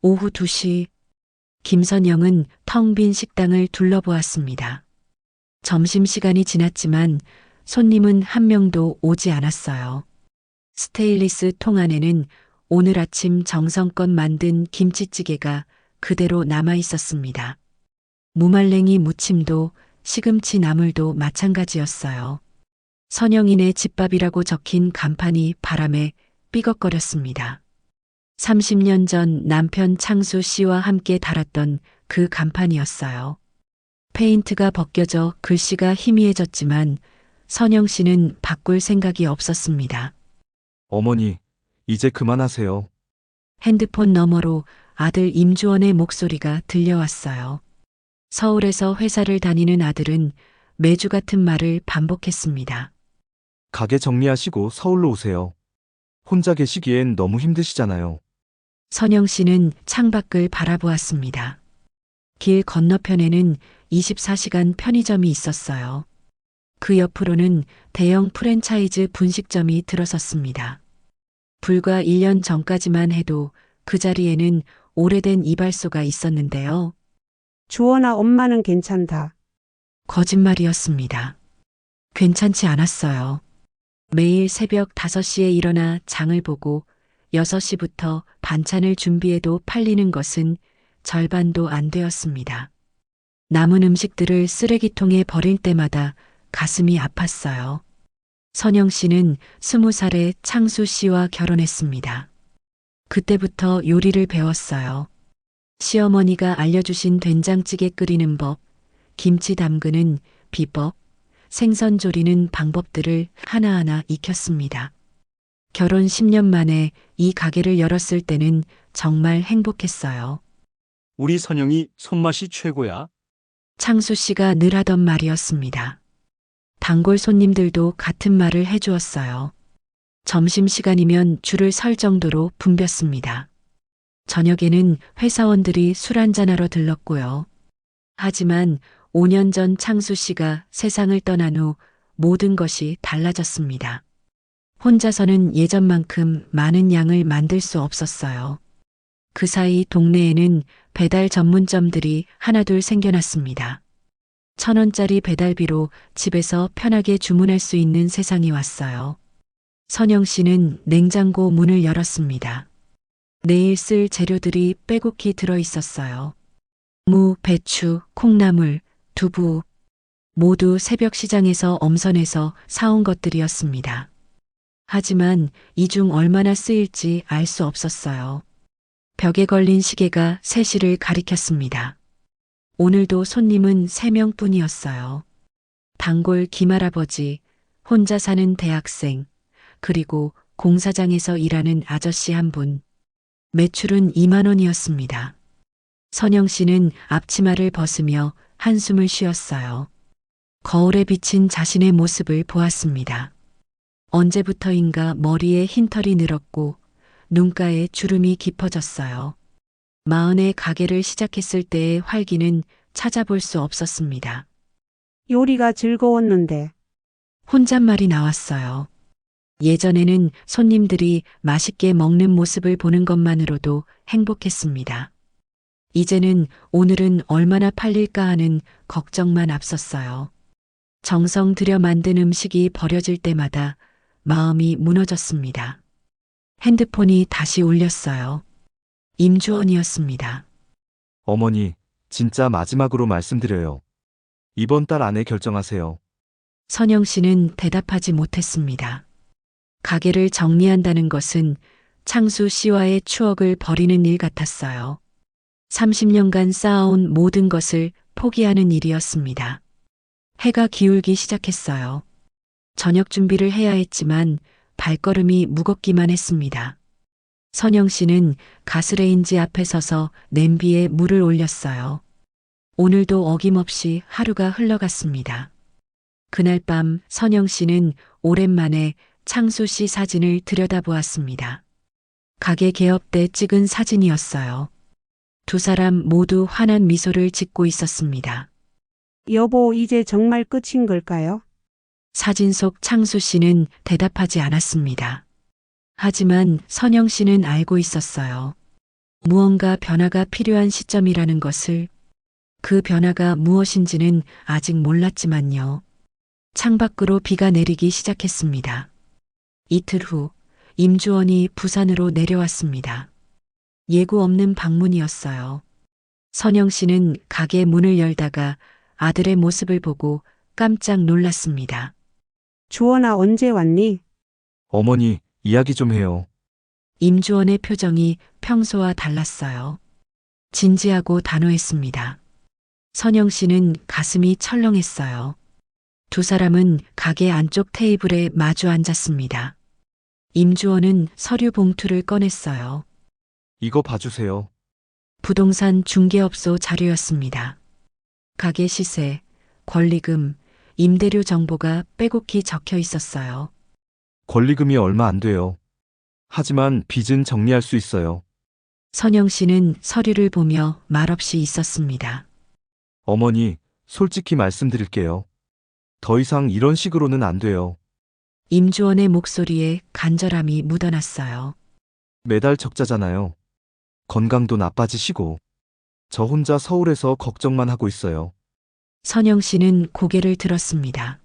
오후 2시, 김선영은 텅 빈 식당을 둘러보았습니다. 점심시간이 지났지만 손님은 한 명도 오지 않았어요. 스테인리스 통 안에는 오늘 아침 정성껏 만든 김치찌개가 그대로 남아 있었습니다. 무말랭이 무침도 시금치 나물도 마찬가지였어요. 선영인의 집밥이라고 적힌 간판이 바람에 삐걱거렸습니다. 30년 전 남편 창수 씨와 함께 달았던 그 간판이었어요. 페인트가 벗겨져 글씨가 희미해졌지만 선영 씨는 바꿀 생각이 없었습니다. 어머니, 이제 그만하세요. 핸드폰 너머로 아들 임주원의 목소리가 들려왔어요. 서울에서 회사를 다니는 아들은 매주 같은 말을 반복했습니다. 가게 정리하시고 서울로 오세요. 혼자 계시기엔 너무 힘드시잖아요. 선영 씨는 창밖을 바라보았습니다. 길 건너편에는 24시간 편의점이 있었어요. 그 옆으로는 대형 프랜차이즈 분식점이 들어섰습니다. 불과 1년 전까지만 해도 그 자리에는 오래된 이발소가 있었는데요. 주원아, 엄마는 괜찮다. 거짓말이었습니다. 괜찮지 않았어요. 매일 새벽 5시에 일어나 장을 보고 6시부터 반찬을 준비해도 팔리는 것은 절반도 안 되었습니다. 남은 음식들을 쓰레기통에 버릴 때마다 가슴이 아팠어요. 선영 씨는 20살에 창수 씨와 결혼했습니다. 그때부터 요리를 배웠어요. 시어머니가 알려주신 된장찌개 끓이는 법, 김치 담그는 비법, 생선 조리는 방법들을 하나하나 익혔습니다. 결혼 10년 만에 이 가게를 열었을 때는 정말 행복했어요. 우리 선영이 손맛이 최고야. 창수 씨가 늘 하던 말이었습니다. 단골 손님들도 같은 말을 해주었어요. 점심시간이면 줄을 설 정도로 붐볐습니다. 저녁에는 회사원들이 술 한잔하러 들렀고요. 하지만 5년 전 창수 씨가 세상을 떠난 후 모든 것이 달라졌습니다. 혼자서는 예전만큼 많은 양을 만들 수 없었어요. 그 사이 동네에는 배달 전문점들이 하나둘 생겨났습니다. 1,000원짜리 배달비로 집에서 편하게 주문할 수 있는 세상이 왔어요. 선영 씨는 냉장고 문을 열었습니다. 내일 쓸 재료들이 빼곡히 들어 있었어요. 무, 배추, 콩나물, 두부, 모두 새벽 시장에서 엄선해서 사온 것들이었습니다. 하지만 이 중 얼마나 쓰일지 알 수 없었어요. 벽에 걸린 시계가 3시를 가리켰습니다. 오늘도 손님은 3명뿐이었어요. 단골 김할아버지, 혼자 사는 대학생, 그리고 공사장에서 일하는 아저씨 한 분. 매출은 2만 원이었습니다. 선영 씨는 앞치마를 벗으며 한숨을 쉬었어요. 거울에 비친 자신의 모습을 보았습니다. 언제부터인가 머리에 흰털이 늘었고 눈가에 주름이 깊어졌어요. 40에 가게를 시작했을 때의 활기는 찾아볼 수 없었습니다. 요리가 즐거웠는데. 혼잣말이 나왔어요. 예전에는 손님들이 맛있게 먹는 모습을 보는 것만으로도 행복했습니다. 이제는 오늘은 얼마나 팔릴까 하는 걱정만 앞섰어요. 정성 들여 만든 음식이 버려질 때마다 마음이 무너졌습니다. 핸드폰이 다시 울렸어요. 임주원이었습니다. 어머니, 진짜 마지막으로 말씀드려요. 이번 달 안에 결정하세요. 선영 씨는 대답하지 못했습니다. 가게를 정리한다는 것은 창수 씨와의 추억을 버리는 일 같았어요. 30년간 쌓아온 모든 것을 포기하는 일이었습니다. 해가 기울기 시작했어요. 저녁 준비를 해야 했지만 발걸음이 무겁기만 했습니다. 선영 씨는 가스레인지 앞에 서서 냄비에 물을 올렸어요. 오늘도 어김없이 하루가 흘러갔습니다. 그날 밤 선영 씨는 오랜만에 창수 씨 사진을 들여다보았습니다. 가게 개업 때 찍은 사진이었어요. 두 사람 모두 환한 미소를 짓고 있었습니다. 여보, 이제 정말 끝인 걸까요? 사진 속 창수 씨는 대답하지 않았습니다. 하지만 선영 씨는 알고 있었어요. 무언가 변화가 필요한 시점이라는 것을, 그 변화가 무엇인지는 아직 몰랐지만요. 창밖으로 비가 내리기 시작했습니다. 이틀 후 임주원이 부산으로 내려왔습니다. 예고 없는 방문이었어요. 선영 씨는 가게 문을 열다가 아들의 모습을 보고 깜짝 놀랐습니다. 주원아, 언제 왔니? 어머니, 이야기 좀 해요. 임주원의 표정이 평소와 달랐어요. 진지하고 단호했습니다. 선영 씨는 가슴이 철렁했어요. 두 사람은 가게 안쪽 테이블에 마주 앉았습니다. 임주원은 서류 봉투를 꺼냈어요. 이거 봐주세요. 부동산 중개업소 자료였습니다. 가게 시세, 권리금, 임대료 정보가 빼곡히 적혀 있었어요. 권리금이 얼마 안 돼요. 하지만 빚은 정리할 수 있어요. 선영 씨는 서류를 보며 말없이 있었습니다. 어머니, 솔직히 말씀드릴게요. 더 이상 이런 식으로는 안 돼요. 임주원의 목소리에 간절함이 묻어났어요. 매달 적자잖아요. 건강도 나빠지시고. 저 혼자 서울에서 걱정만 하고 있어요. 선영 씨는 고개를 들었습니다.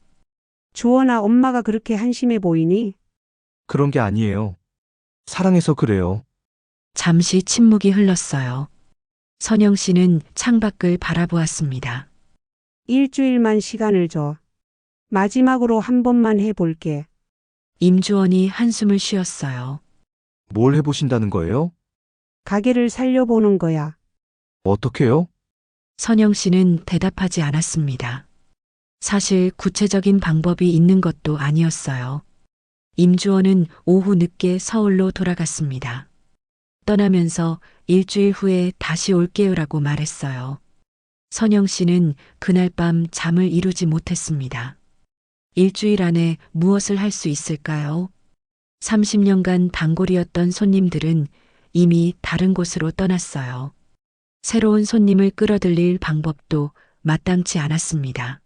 주원아, 엄마가 그렇게 한심해 보이니? 그런 게 아니에요. 사랑해서 그래요. 잠시 침묵이 흘렀어요. 선영 씨는 창밖을 바라보았습니다. 일주일만 시간을 줘. 마지막으로 한 번만 해볼게. 임주원이 한숨을 쉬었어요. 뭘 해보신다는 거예요? 가게를 살려보는 거야. 어떻게요? 선영 씨는 대답하지 않았습니다. 사실 구체적인 방법이 있는 것도 아니었어요. 임주원은 오후 늦게 서울로 돌아갔습니다. 떠나면서 일주일 후에 다시 올게요라고 말했어요. 선영 씨는 그날 밤 잠을 이루지 못했습니다. 일주일 안에 무엇을 할 수 있을까요? 30년간 단골이었던 손님들은 이미 다른 곳으로 떠났어요. 새로운 손님을 끌어들일 방법도 마땅치 않았습니다.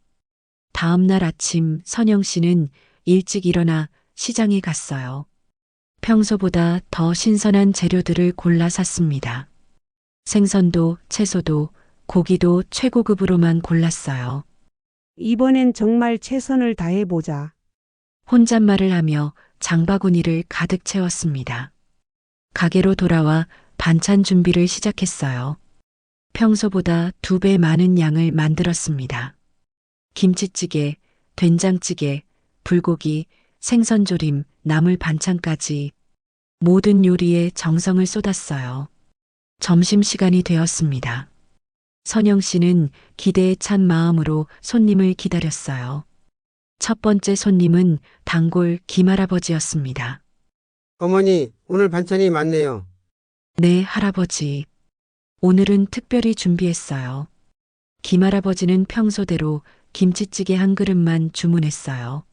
다음 날 아침 선영 씨는 일찍 일어나 시장에 갔어요. 평소보다 더 신선한 재료들을 골라 샀습니다. 생선도 채소도 고기도 최고급으로만 골랐어요. 이번엔 정말 최선을 다해보자. 혼잣말을 하며 장바구니를 가득 채웠습니다. 가게로 돌아와 반찬 준비를 시작했어요. 평소보다 2배 많은 양을 만들었습니다. 김치찌개, 된장찌개, 불고기, 생선조림, 나물 반찬까지 모든 요리에 정성을 쏟았어요. 점심시간이 되었습니다. 선영 씨는 기대에 찬 마음으로 손님을 기다렸어요. 첫 번째 손님은 단골 김할아버지였습니다. 어머니, 오늘 반찬이 많네요. 네, 할아버지. 오늘은 특별히 준비했어요. 김할아버지는 평소대로 김치찌개 한 그릇만 주문했어요.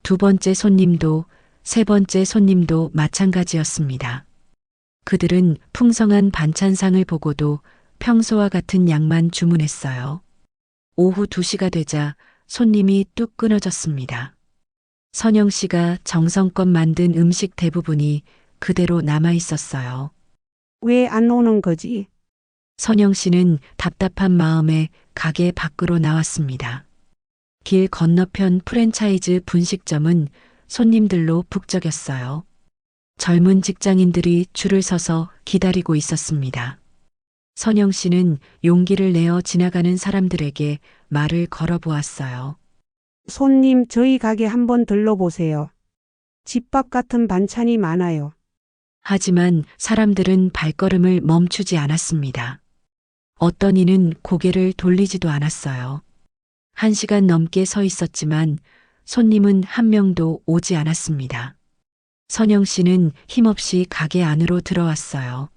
두 번째 손님도 세 번째 손님도 마찬가지였습니다. 그들은 풍성한 반찬상을 보고도 평소와 같은 양만 주문했어요. 오후 2시가 되자 손님이 뚝 끊어졌습니다. 선영 씨가 정성껏 만든 음식 대부분이 그대로 남아 있었어요. 왜 안 오는 거지? 선영 씨는 답답한 마음에 가게 밖으로 나왔습니다. 길 건너편 프랜차이즈 분식점은 손님들로 북적였어요. 젊은 직장인들이 줄을 서서 기다리고 있었습니다. 선영 씨는 용기를 내어 지나가는 사람들에게 말을 걸어보았어요. 손님, 저희 가게 한번 들러보세요. 집밥 같은 반찬이 많아요. 하지만 사람들은 발걸음을 멈추지 않았습니다. 어떤 이는 고개를 돌리지도 않았어요. 1시간 넘게 서 있었지만 손님은 한 명도 오지 않았습니다. 선영 씨는 힘없이 가게 안으로 들어왔어요.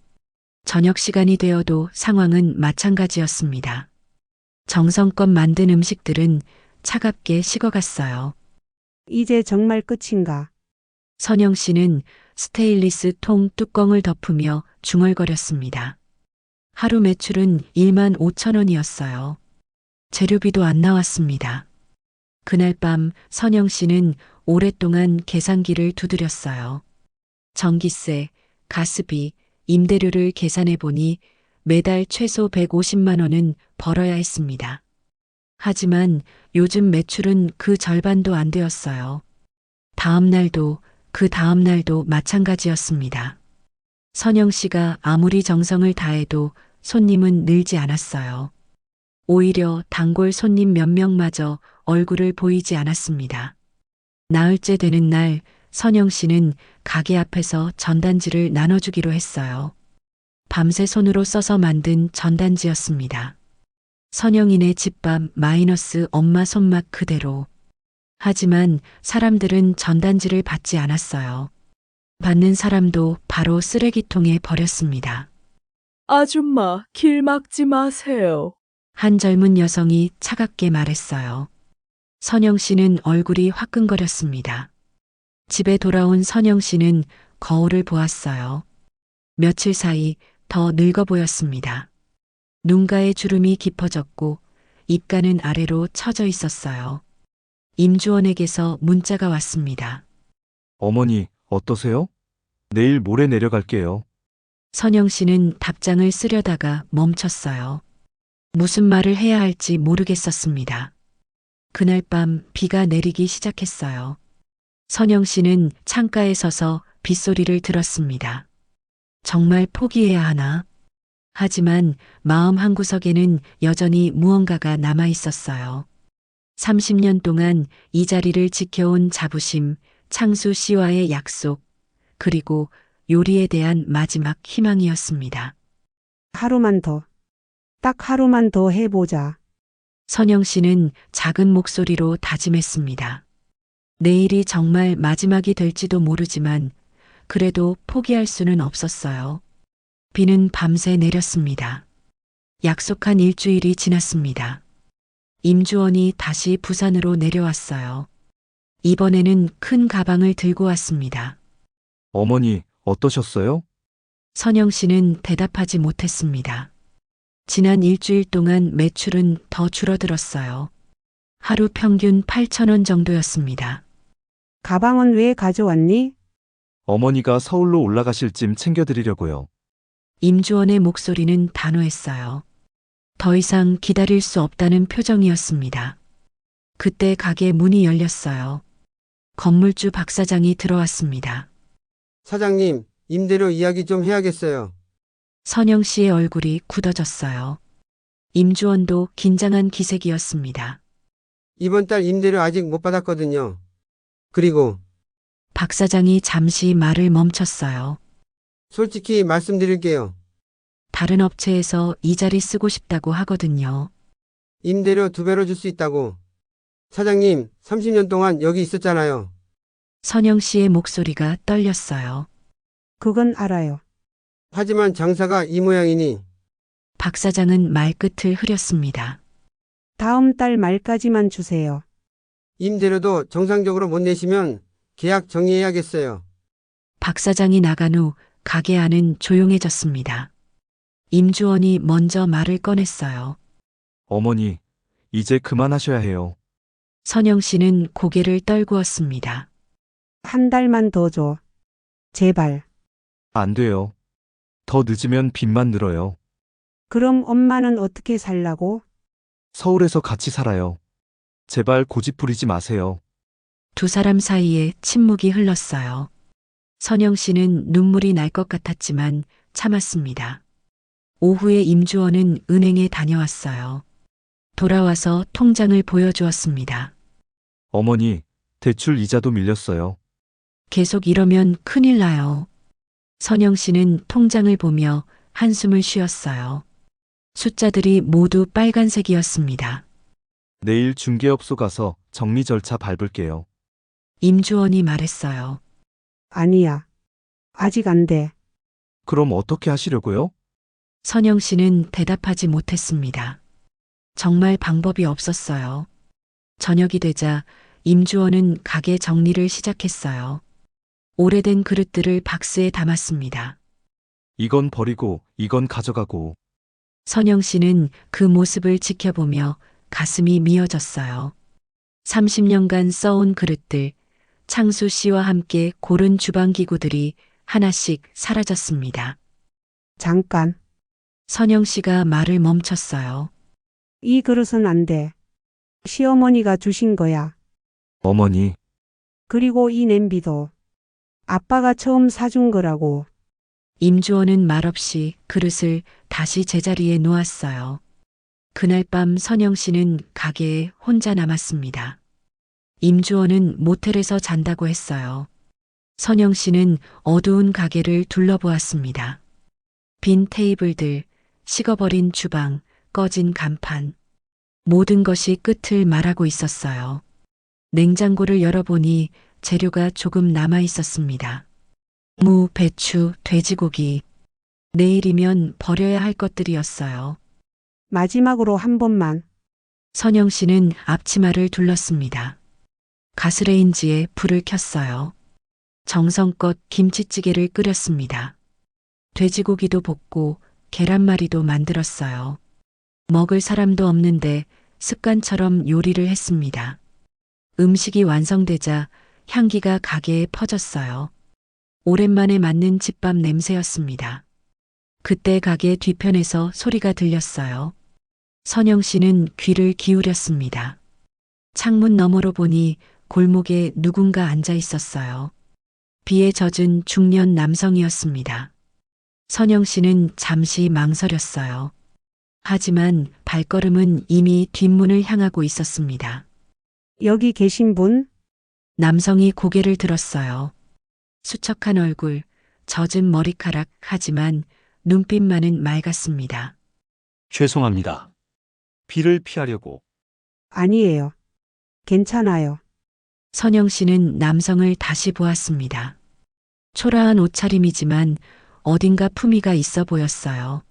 저녁 시간이 되어도 상황은 마찬가지였습니다. 정성껏 만든 음식들은 차갑게 식어갔어요. 이제 정말 끝인가? 선영 씨는 스테인리스 통 뚜껑을 덮으며 중얼거렸습니다. 하루 매출은 1만 5천 원이었어요. 재료비도 안 나왔습니다. 그날 밤 선영 씨는 오랫동안 계산기를 두드렸어요. 전기세, 가스비, 임대료를 계산해 보니 매달 최소 150만 원은 벌어야 했습니다. 하지만 요즘 매출은 그 절반도 안 되었어요. 다음 날도 그 다음 날도 마찬가지였습니다. 선영 씨가 아무리 정성을 다해도 손님은 늘지 않았어요. 오히려 단골 손님 몇 명마저 얼굴을 보이지 않았습니다. 나흘째 되는 날 선영 씨는 가게 앞에서 전단지를 나눠주기로 했어요. 밤새 손으로 써서 만든 전단지였습니다. 선영이네 집밥 마이너스 엄마 손맛 그대로. 하지만 사람들은 전단지를 받지 않았어요. 받는 사람도 바로 쓰레기통에 버렸습니다. 아줌마, 길 막지 마세요. 한 젊은 여성이 차갑게 말했어요. 선영 씨는 얼굴이 화끈거렸습니다. 집에 돌아온 선영 씨는 거울을 보았어요. 며칠 사이 더 늙어 보였습니다. 눈가에 주름이 깊어졌고 입가는 아래로 처져 있었어요. 임주원에게서 문자가 왔습니다. 어머니, 어떠세요? 내일 모레 내려갈게요. 선영 씨는 답장을 쓰려다가 멈췄어요. 무슨 말을 해야 할지 모르겠었습니다. 그날 밤 비가 내리기 시작했어요. 선영 씨는 창가에 서서 빗소리를 들었습니다. 정말 포기해야 하나? 하지만 마음 한구석에는 여전히 무언가가 남아 있었어요. 30년 동안 이 자리를 지켜온 자부심, 창수 씨와의 약속, 그리고 요리에 대한 마지막 희망이었습니다. 하루만 더. 딱 하루만 더 해보자. 선영 씨는 작은 목소리로 다짐했습니다. 내일이 정말 마지막이 될지도 모르지만 그래도 포기할 수는 없었어요. 비는 밤새 내렸습니다. 약속한 일주일이 지났습니다. 임주원이 다시 부산으로 내려왔어요. 이번에는 큰 가방을 들고 왔습니다. 어머니, 어떠셨어요? 선영 씨는 대답하지 못했습니다. 지난 일주일 동안 매출은 더 줄어들었어요. 하루 평균 8,000원 정도였습니다. 가방은 왜 가져왔니? 어머니가 서울로 올라가실 쯤 챙겨드리려고요. 임주원의 목소리는 단호했어요. 더 이상 기다릴 수 없다는 표정이었습니다. 그때 가게 문이 열렸어요. 건물주 박 사장이 들어왔습니다. 사장님, 임대료 이야기 좀 해야겠어요. 선영 씨의 얼굴이 굳어졌어요. 임주원도 긴장한 기색이었습니다. 이번 달 임대료 아직 못 받았거든요. 그리고 박 사장이 잠시 말을 멈췄어요. 솔직히 말씀드릴게요. 다른 업체에서 이 자리 쓰고 싶다고 하거든요. 임대료 2배로 줄 수 있다고. 사장님, 30년 동안 여기 있었잖아요. 선영 씨의 목소리가 떨렸어요. 그건 알아요. 하지만 장사가 이 모양이니 박 사장은 말끝을 흐렸습니다. 다음 달 말까지만 주세요. 임대료도 정상적으로 못 내시면 계약 정리해야겠어요. 박 사장이 나간 후 가게 안은 조용해졌습니다. 임주원이 먼저 말을 꺼냈어요. 어머니, 이제 그만하셔야 해요. 선영 씨는 고개를 떨구었습니다. 한 달만 더 줘. 제발. 안 돼요. 더 늦으면 빚만 늘어요. 그럼 엄마는 어떻게 살라고? 서울에서 같이 살아요. 제발 고집 부리지 마세요. 두 사람 사이에 침묵이 흘렀어요. 선영 씨는 눈물이 날 것 같았지만 참았습니다. 오후에 임주원은 은행에 다녀왔어요. 돌아와서 통장을 보여주었습니다. 어머니, 대출 이자도 밀렸어요. 계속 이러면 큰일 나요. 선영 씨는 통장을 보며 한숨을 쉬었어요. 숫자들이 모두 빨간색이었습니다. 내일 중개업소 가서 정리 절차 밟을게요. 임주원이 말했어요. 아니야. 아직 안 돼. 그럼 어떻게 하시려고요? 선영 씨는 대답하지 못했습니다. 정말 방법이 없었어요. 저녁이 되자 임주원은 가게 정리를 시작했어요. 오래된 그릇들을 박스에 담았습니다. 이건 버리고 이건 가져가고. 선영 씨는 그 모습을 지켜보며 가슴이 미어졌어요. 30년간 써온 그릇들, 창수 씨와 함께 고른 주방기구들이 하나씩 사라졌습니다. 잠깐. 선영 씨가 말을 멈췄어요. 이 그릇은 안 돼. 시어머니가 주신 거야. 어머니, 그리고 이 냄비도. 아빠가 처음 사준 거라고. 임주원은 말없이 그릇을 다시 제자리에 놓았어요. 그날 밤 선영 씨는 가게에 혼자 남았습니다. 임주원은 모텔에서 잔다고 했어요. 선영 씨는 어두운 가게를 둘러보았습니다. 빈 테이블들, 식어버린 주방, 꺼진 간판. 모든 것이 끝을 말하고 있었어요. 냉장고를 열어보니 재료가 조금 남아 있었습니다. 무, 배추, 돼지고기. 내일이면 버려야 할 것들이었어요. 마지막으로 한 번만. 선영 씨는 앞치마를 둘렀습니다. 가스레인지에 불을 켰어요. 정성껏 김치찌개를 끓였습니다. 돼지고기도 볶고 계란말이도 만들었어요. 먹을 사람도 없는데 습관처럼 요리를 했습니다. 음식이 완성되자 향기가 가게에 퍼졌어요. 오랜만에 맡는 집밥 냄새였습니다. 그때 가게 뒤편에서 소리가 들렸어요. 선영 씨는 귀를 기울였습니다. 창문 너머로 보니 골목에 누군가 앉아 있었어요. 비에 젖은 중년 남성이었습니다. 선영 씨는 잠시 망설였어요. 하지만 발걸음은 이미 뒷문을 향하고 있었습니다. 여기 계신 분? 남성이 고개를 들었어요. 수척한 얼굴, 젖은 머리카락, 하지만 눈빛만은 맑았습니다. 죄송합니다. 비를 피하려고. 아니에요. 괜찮아요. 선영 씨는 남성을 다시 보았습니다. 초라한 옷차림이지만 어딘가 품위가 있어 보였어요.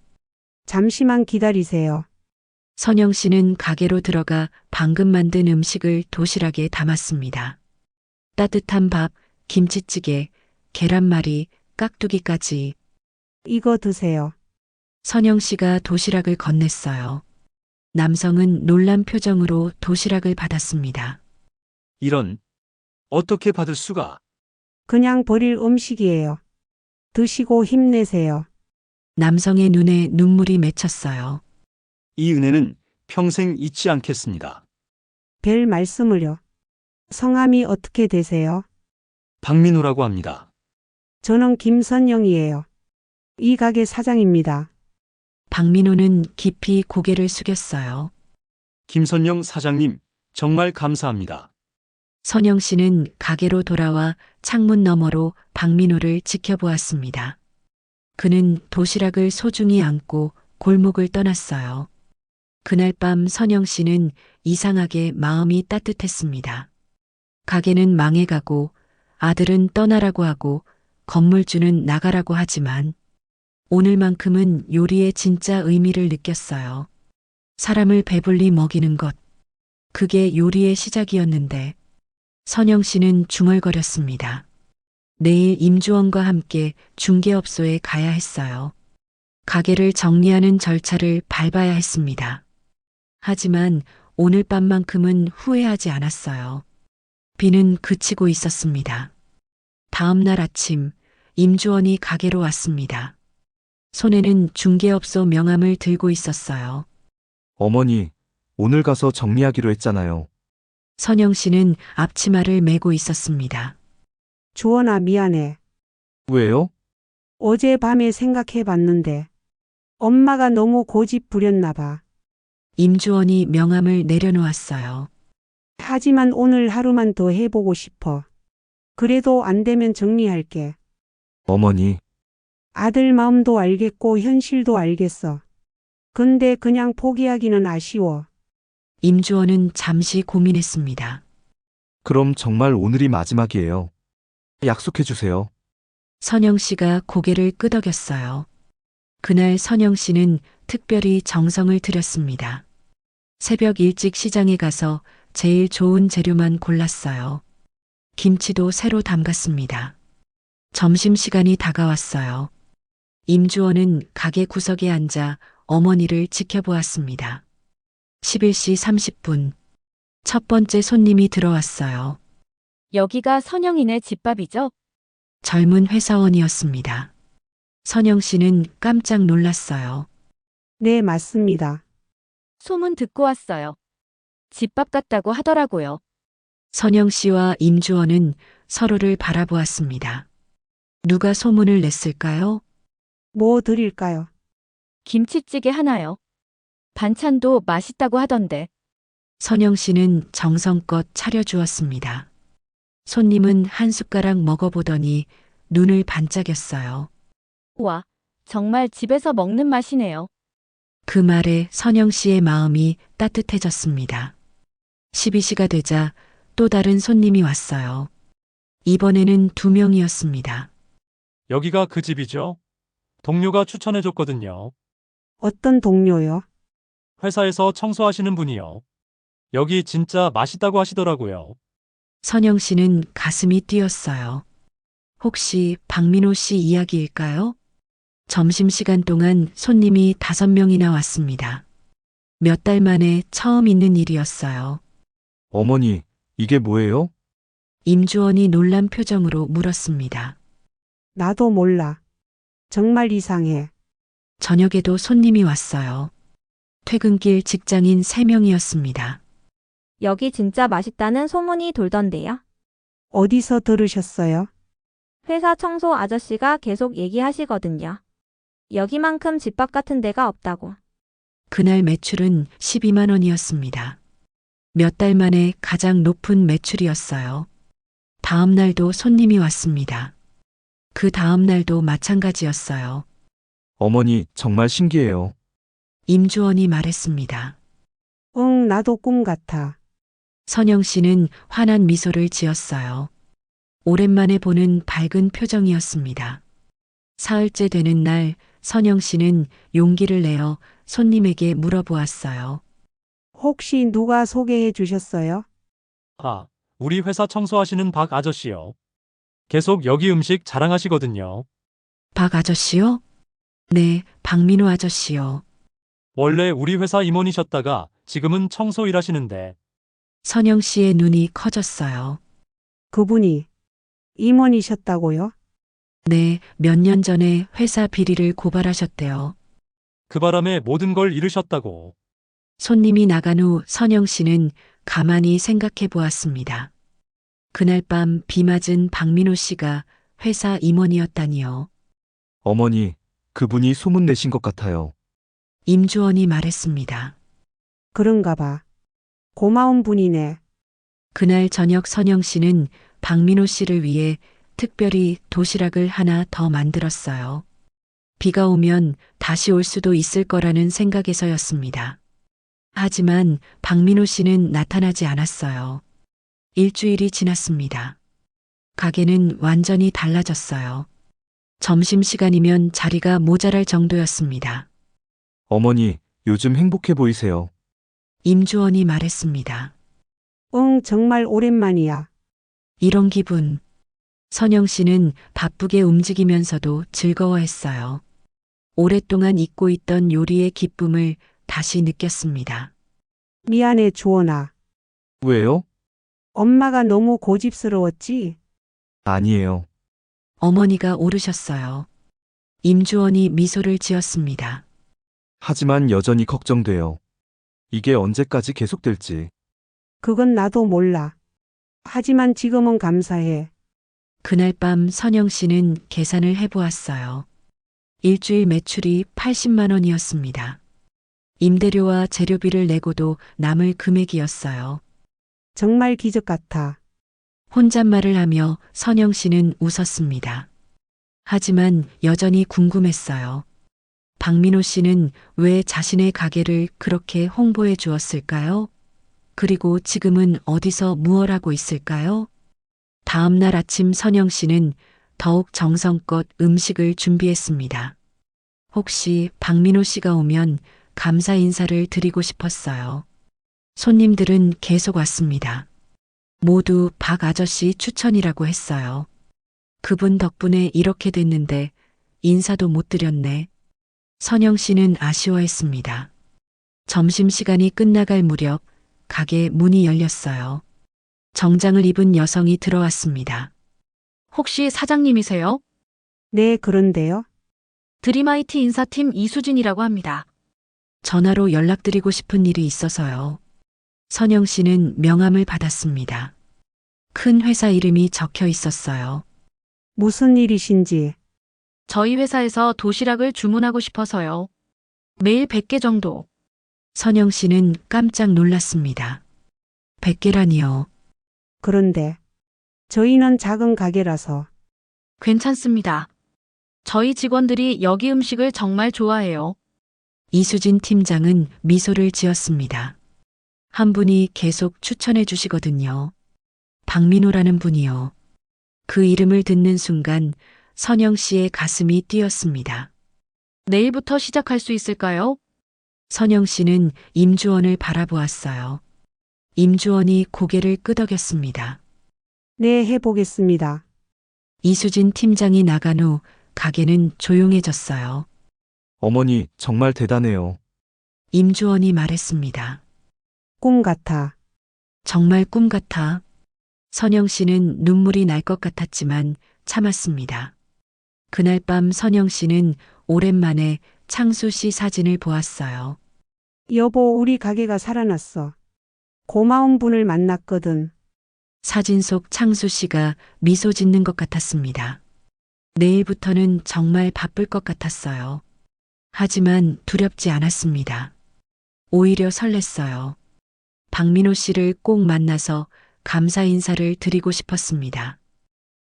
잠시만 기다리세요. 선영 씨는 가게로 들어가 방금 만든 음식을 도시락에 담았습니다. 따뜻한 밥, 김치찌개, 계란말이, 깍두기까지. 이거 드세요. 선영 씨가 도시락을 건넸어요. 남성은 놀란 표정으로 도시락을 받았습니다. 이런, 어떻게 받을 수가? 그냥 버릴 음식이에요. 드시고 힘내세요. 남성의 눈에 눈물이 맺혔어요. 이 은혜는 평생 잊지 않겠습니다. 별 말씀을요. 성함이 어떻게 되세요? 박민호라고 합니다. 저는 김선영이에요. 이 가게 사장입니다. 박민호는 깊이 고개를 숙였어요. 김선영 사장님, 정말 감사합니다. 선영 씨는 가게로 돌아와 창문 너머로 박민호를 지켜보았습니다. 그는 도시락을 소중히 안고 골목을 떠났어요. 그날 밤 선영 씨는 이상하게 마음이 따뜻했습니다. 가게는 망해가고 아들은 떠나라고 하고 건물주는 나가라고 하지만 오늘만큼은 요리의 진짜 의미를 느꼈어요. 사람을 배불리 먹이는 것. 그게 요리의 시작이었는데 선영 씨는 중얼거렸습니다. 내일 임주원과 함께 중개업소에 가야 했어요. 가게를 정리하는 절차를 밟아야 했습니다. 하지만 오늘 밤만큼은 후회하지 않았어요. 비는 그치고 있었습니다. 다음 날 아침 임주원이 가게로 왔습니다. 손에는 중개업소 명함을 들고 있었어요. 어머니, 오늘 가서 정리하기로 했잖아요. 선영 씨는 앞치마를 메고 있었습니다. 주원아 미안해. 왜요? 어젯밤에 생각해 봤는데 엄마가 너무 고집 부렸나 봐. 임주원이 명함을 내려놓았어요. 하지만 오늘 하루만 더 해보고 싶어. 그래도 안 되면 정리할게. 어머니, 아들 마음도 알겠고 현실도 알겠어. 근데 그냥 포기하기는 아쉬워. 임주원은 잠시 고민했습니다. 그럼 정말 오늘이 마지막이에요. 약속해 주세요. 선영 씨가 고개를 끄덕였어요. 그날 선영 씨는 특별히 정성을 들였습니다. 새벽 일찍 시장에 가서 제일 좋은 재료만 골랐어요. 김치도 새로 담갔습니다. 점심시간이 다가왔어요. 임주원은 가게 구석에 앉아 어머니를 지켜보았습니다. 11시 30분. 첫 번째 손님이 들어왔어요. 여기가 선영이네 집밥이죠? 젊은 회사원이었습니다. 선영 씨는 깜짝 놀랐어요. 네, 맞습니다. 소문 듣고 왔어요. 집밥 같다고 하더라고요. 선영 씨와 임주원은 서로를 바라보았습니다. 누가 소문을 냈을까요? 뭐 드릴까요? 김치찌개 하나요. 반찬도 맛있다고 하던데. 선영 씨는 정성껏 차려주었습니다. 손님은 한 숟가락 먹어보더니 눈을 반짝였어요. 와, 정말 집에서 먹는 맛이네요. 그 말에 선영 씨의 마음이 따뜻해졌습니다. 12시가 되자 또 다른 손님이 왔어요. 이번에는 2명이었습니다. 여기가 그 집이죠? 동료가 추천해줬거든요. 어떤 동료요? 회사에서 청소하시는 분이요. 여기 진짜 맛있다고 하시더라고요. 선영 씨는 가슴이 뛰었어요. 혹시 박민호 씨 이야기일까요? 점심시간 동안 손님이 5명이나 왔습니다. 몇 달 만에 처음 있는 일이었어요. 어머니, 이게 뭐예요? 임주원이 놀란 표정으로 물었습니다. 나도 몰라. 정말 이상해. 저녁에도 손님이 왔어요. 퇴근길 직장인 3명이었습니다. 여기 진짜 맛있다는 소문이 돌던데요. 어디서 들으셨어요? 회사 청소 아저씨가 계속 얘기하시거든요. 여기만큼 집밥 같은 데가 없다고. 그날 매출은 12만 원이었습니다. 몇 달 만에 가장 높은 매출이었어요. 다음 날도 손님이 왔습니다. 그 다음 날도 마찬가지였어요. 어머니, 정말 신기해요. 임주원이 말했습니다. 응, 나도 꿈 같아. 선영 씨는 환한 미소를 지었어요. 오랜만에 보는 밝은 표정이었습니다. 사흘째 되는 날 선영 씨는 용기를 내어 손님에게 물어보았어요. 혹시 누가 소개해 주셨어요? 아, 우리 회사 청소하시는 박 아저씨요. 계속 여기 음식 자랑하시거든요. 박 아저씨요? 네, 박민호 아저씨요. 원래 우리 회사 임원이셨다가 지금은 청소 일하시는데 선영 씨의 눈이 커졌어요. 그분이 임원이셨다고요? 네, 몇 년 전에 회사 비리를 고발하셨대요. 그 바람에 모든 걸 잃으셨다고. 손님이 나간 후 선영 씨는 가만히 생각해 보았습니다. 그날 밤 비 맞은 박민호 씨가 회사 임원이었다니요. 어머니, 그분이 소문 내신 것 같아요. 임주원이 말했습니다. 그런가 봐. 고마운 분이네. 그날 저녁 선영 씨는 박민호 씨를 위해 특별히 도시락을 하나 더 만들었어요. 비가 오면 다시 올 수도 있을 거라는 생각에서였습니다. 하지만 박민호 씨는 나타나지 않았어요. 일주일이 지났습니다. 가게는 완전히 달라졌어요. 점심시간이면 자리가 모자랄 정도였습니다. 어머니, 요즘 행복해 보이세요. 임주원이 말했습니다. 응, 정말 오랜만이야. 이런 기분. 선영 씨는 바쁘게 움직이면서도 즐거워했어요. 오랫동안 잊고 있던 요리의 기쁨을 다시 느꼈습니다. 미안해, 주원아. 왜요? 엄마가 너무 고집스러웠지? 아니에요. 어머니가 오르셨어요. 임주원이 미소를 지었습니다. 하지만 여전히 걱정돼요. 이게 언제까지 계속될지. 그건 나도 몰라. 하지만 지금은 감사해. 그날 밤 선영 씨는 계산을 해보았어요. 일주일 매출이 80만 원이었습니다. 임대료와 재료비를 내고도 남을 금액이었어요. 정말 기적 같아. 혼잣말을 하며 선영 씨는 웃었습니다. 하지만 여전히 궁금했어요. 박민호 씨는 왜 자신의 가게를 그렇게 홍보해 주었을까요? 그리고 지금은 어디서 무얼 하고 있을까요? 다음 날 아침 선영 씨는 더욱 정성껏 음식을 준비했습니다. 혹시 박민호 씨가 오면 감사 인사를 드리고 싶었어요. 손님들은 계속 왔습니다. 모두 박 아저씨 추천이라고 했어요. 그분 덕분에 이렇게 됐는데 인사도 못 드렸네. 선영 씨는 아쉬워했습니다. 점심시간이 끝나갈 무렵 가게 문이 열렸어요. 정장을 입은 여성이 들어왔습니다. 혹시 사장님이세요? 네, 그런데요. 드림IT 인사팀 이수진이라고 합니다. 전화로 연락드리고 싶은 일이 있어서요. 선영 씨는 명함을 받았습니다. 큰 회사 이름이 적혀 있었어요. 무슨 일이신지. 저희 회사에서 도시락을 주문하고 싶어서요. 매일 100개 정도. 선영 씨는 깜짝 놀랐습니다. 100개라니요. 그런데 저희는 작은 가게라서 괜찮습니다. 저희 직원들이 여기 음식을 정말 좋아해요. 이수진 팀장은 미소를 지었습니다. 한 분이 계속 추천해 주시거든요. 박민호라는 분이요. 그 이름을 듣는 순간 선영 씨의 가슴이 뛰었습니다. 내일부터 시작할 수 있을까요? 선영 씨는 임주원을 바라보았어요. 임주원이 고개를 끄덕였습니다. 네, 해보겠습니다. 이수진 팀장이 나간 후 가게는 조용해졌어요. 어머니, 정말 대단해요. 임주원이 말했습니다. 꿈 같아. 정말 꿈 같아. 선영 씨는 눈물이 날 것 같았지만 참았습니다. 그날 밤 선영 씨는 오랜만에 창수 씨 사진을 보았어요. 여보, 우리 가게가 살아났어. 고마운 분을 만났거든. 사진 속 창수 씨가 미소 짓는 것 같았습니다. 내일부터는 정말 바쁠 것 같았어요. 하지만 두렵지 않았습니다. 오히려 설렜어요. 박민호 씨를 꼭 만나서 감사 인사를 드리고 싶었습니다.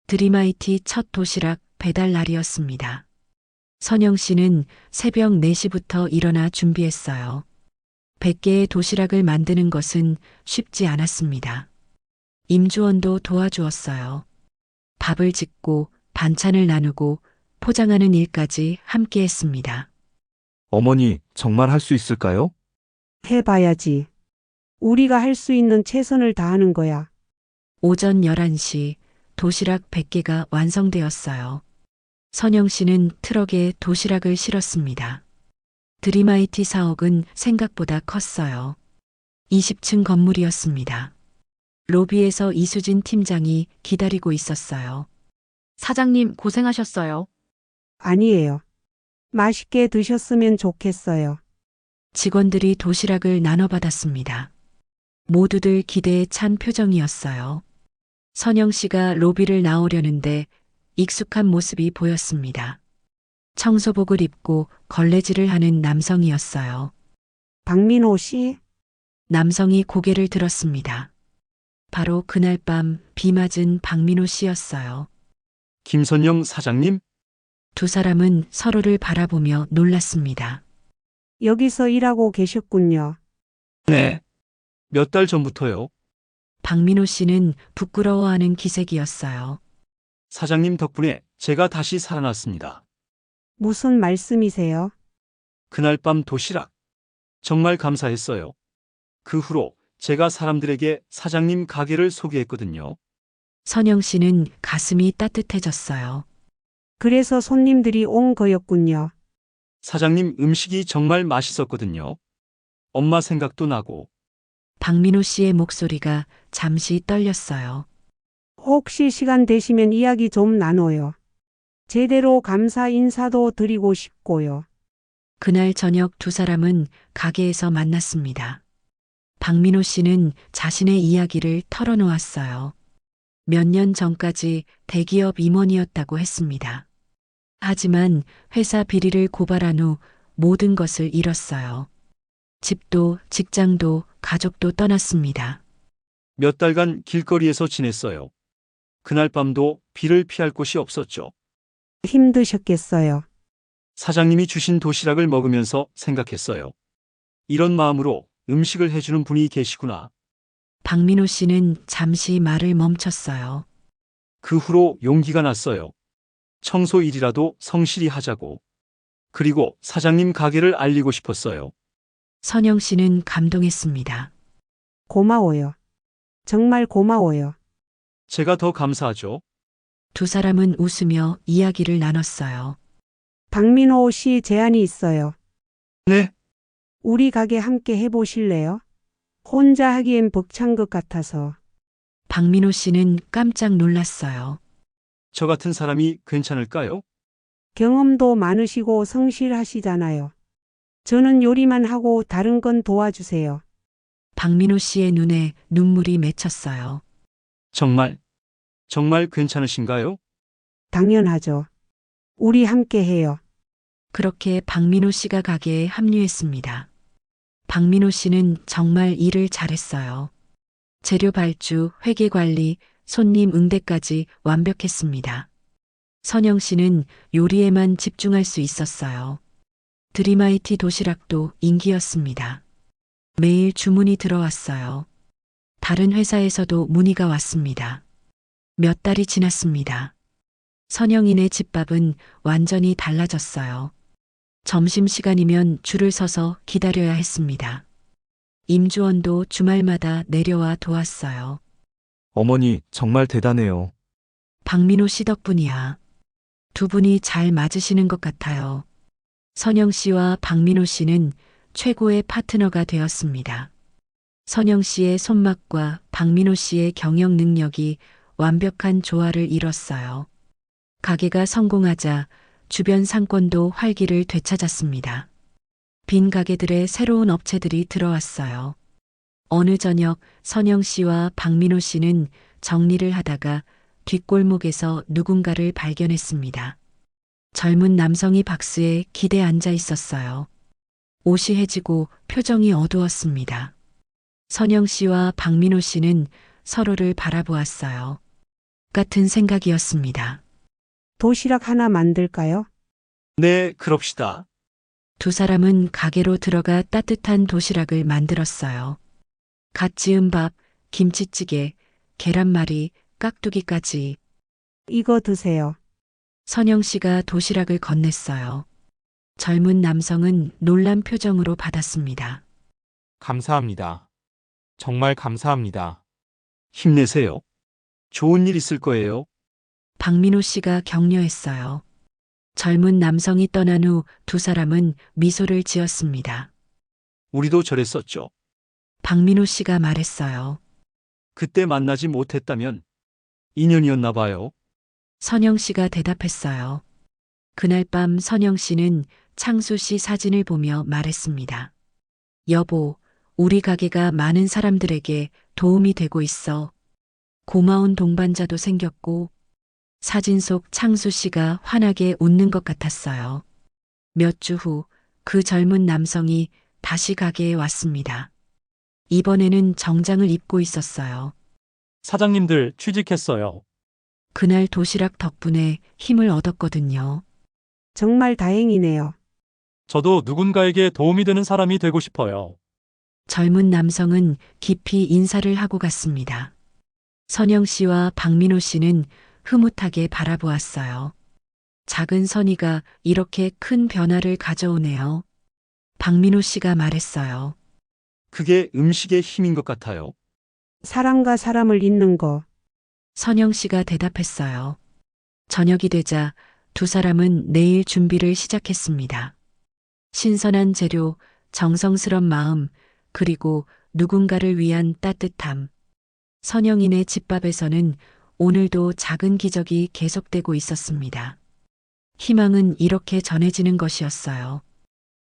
드림IT 첫 도시락 배달 날이었습니다. 선영 씨는 새벽 4시부터 일어나 준비했어요. 100개의 도시락을 만드는 것은 쉽지 않았습니다. 임주원도 도와주었어요. 밥을 짓고 반찬을 나누고 포장하는 일까지 함께 했습니다. 어머니, 정말 할 수 있을까요? 해봐야지. 우리가 할 수 있는 최선을 다하는 거야. 오전 11시 도시락 100개가 완성되었어요. 선영 씨는 트럭에 도시락을 실었습니다. 드림IT 사옥은 생각보다 컸어요. 20층 건물이었습니다. 로비에서 이수진 팀장이 기다리고 있었어요. 사장님 고생하셨어요. 아니에요. 맛있게 드셨으면 좋겠어요. 직원들이 도시락을 나눠받았습니다. 모두들 기대에 찬 표정이었어요. 선영 씨가 로비를 나오려는데 익숙한 모습이 보였습니다. 청소복을 입고 걸레질을 하는 남성이었어요. 박민호 씨? 남성이 고개를 들었습니다. 바로 그날 밤 비 맞은 박민호 씨였어요. 김선영 사장님? 두 사람은 서로를 바라보며 놀랐습니다. 여기서 일하고 계셨군요. 네. 몇 달 전부터요. 박민호 씨는 부끄러워하는 기색이었어요. 사장님 덕분에 제가 다시 살아났습니다. 무슨 말씀이세요? 그날 밤 도시락. 정말 감사했어요. 그 후로 제가 사람들에게 사장님 가게를 소개했거든요. 선영 씨는 가슴이 따뜻해졌어요. 그래서 손님들이 온 거였군요. 사장님 음식이 정말 맛있었거든요. 엄마 생각도 나고. 박민호 씨의 목소리가 잠시 떨렸어요. 혹시 시간 되시면 이야기 좀 나눠요. 제대로 감사 인사도 드리고 싶고요. 그날 저녁 두 사람은 가게에서 만났습니다. 박민호 씨는 자신의 이야기를 털어놓았어요. 몇 년 전까지 대기업 임원이었다고 했습니다. 하지만 회사 비리를 고발한 후 모든 것을 잃었어요. 집도 직장도 가족도 떠났습니다. 몇 달간 길거리에서 지냈어요. 그날 밤도 비를 피할 곳이 없었죠. 힘드셨겠어요. 사장님이 주신 도시락을 먹으면서 생각했어요. 이런 마음으로 음식을 해주는 분이 계시구나. 박민호 씨는 잠시 말을 멈췄어요. 그 후로 용기가 났어요. 청소 일이라도 성실히 하자고. 그리고 사장님 가게를 알리고 싶었어요. 선영 씨는 감동했습니다. 고마워요. 정말 고마워요. 제가 더 감사하죠. 두 사람은 웃으며 이야기를 나눴어요. 박민호 씨 제안이 있어요. 네. 우리 가게 함께 해보실래요? 혼자 하기엔 벅찬 것 같아서. 박민호 씨는 깜짝 놀랐어요. 저 같은 사람이 괜찮을까요? 경험도 많으시고 성실하시잖아요. 저는 요리만 하고 다른 건 도와주세요. 박민호 씨의 눈에 눈물이 맺혔어요. 정말 괜찮으신가요? 당연하죠. 우리 함께 해요. 그렇게 박민호 씨가 가게에 합류했습니다. 박민호 씨는 정말 일을 잘했어요. 재료 발주, 회계 관리, 손님 응대까지 완벽했습니다. 선영 씨는 요리에만 집중할 수 있었어요. 드림아이티 도시락도 인기였습니다. 매일 주문이 들어왔어요. 다른 회사에서도 문의가 왔습니다. 몇 달이 지났습니다. 선영이네 집밥은 완전히 달라졌어요. 점심시간이면 줄을 서서 기다려야 했습니다. 임주원도 주말마다 내려와 도왔어요. 어머니, 정말 대단해요. 박민호 씨 덕분이야. 두 분이 잘 맞으시는 것 같아요. 선영 씨와 박민호 씨는 최고의 파트너가 되었습니다. 선영 씨의 손맛과 박민호 씨의 경영 능력이 완벽한 조화를 이뤘어요. 가게가 성공하자 주변 상권도 활기를 되찾았습니다. 빈 가게들의 새로운 업체들이 들어왔어요. 어느 저녁 선영 씨와 박민호 씨는 정리를 하다가 뒷골목에서 누군가를 발견했습니다. 젊은 남성이 박스에 기대 앉아 있었어요. 옷이 해지고 표정이 어두웠습니다. 선영 씨와 박민호 씨는 서로를 바라보았어요. 같은 생각이었습니다. 도시락 하나 만들까요? 네, 그럽시다. 두 사람은 가게로 들어가 따뜻한 도시락을 만들었어요. 갓 지은 밥, 김치찌개, 계란말이, 깍두기까지. 이거 드세요. 선영 씨가 도시락을 건넸어요. 젊은 남성은 놀란 표정으로 받았습니다. 감사합니다. 정말 감사합니다. 힘내세요. 좋은 일 있을 거예요. 박민호 씨가 격려했어요. 젊은 남성이 떠난 후 두 사람은 미소를 지었습니다. 우리도 저랬었죠. 박민호 씨가 말했어요. 그때 만나지 못했다면 인연이었나 봐요. 선영 씨가 대답했어요. 그날 밤 선영 씨는 창수 씨 사진을 보며 말했습니다. 여보, 우리 가게가 많은 사람들에게 도움이 되고 있어. 고마운 동반자도 생겼고, 사진 속 창수 씨가 환하게 웃는 것 같았어요. 몇 주 후 그 젊은 남성이 다시 가게에 왔습니다. 이번에는 정장을 입고 있었어요. 사장님들 취직했어요. 그날 도시락 덕분에 힘을 얻었거든요. 정말 다행이네요. 저도 누군가에게 도움이 되는 사람이 되고 싶어요. 젊은 남성은 깊이 인사를 하고 갔습니다. 선영 씨와 박민호 씨는 흐뭇하게 바라보았어요. 작은 선의가 이렇게 큰 변화를 가져오네요. 박민호 씨가 말했어요. 그게 음식의 힘인 것 같아요. 사람과 사람을 잇는 거. 선영 씨가 대답했어요. 저녁이 되자 두 사람은 내일 준비를 시작했습니다. 신선한 재료, 정성스런 마음, 그리고 누군가를 위한 따뜻함. 선영이네 집밥에서는 오늘도 작은 기적이 계속되고 있었습니다. 희망은 이렇게 전해지는 것이었어요.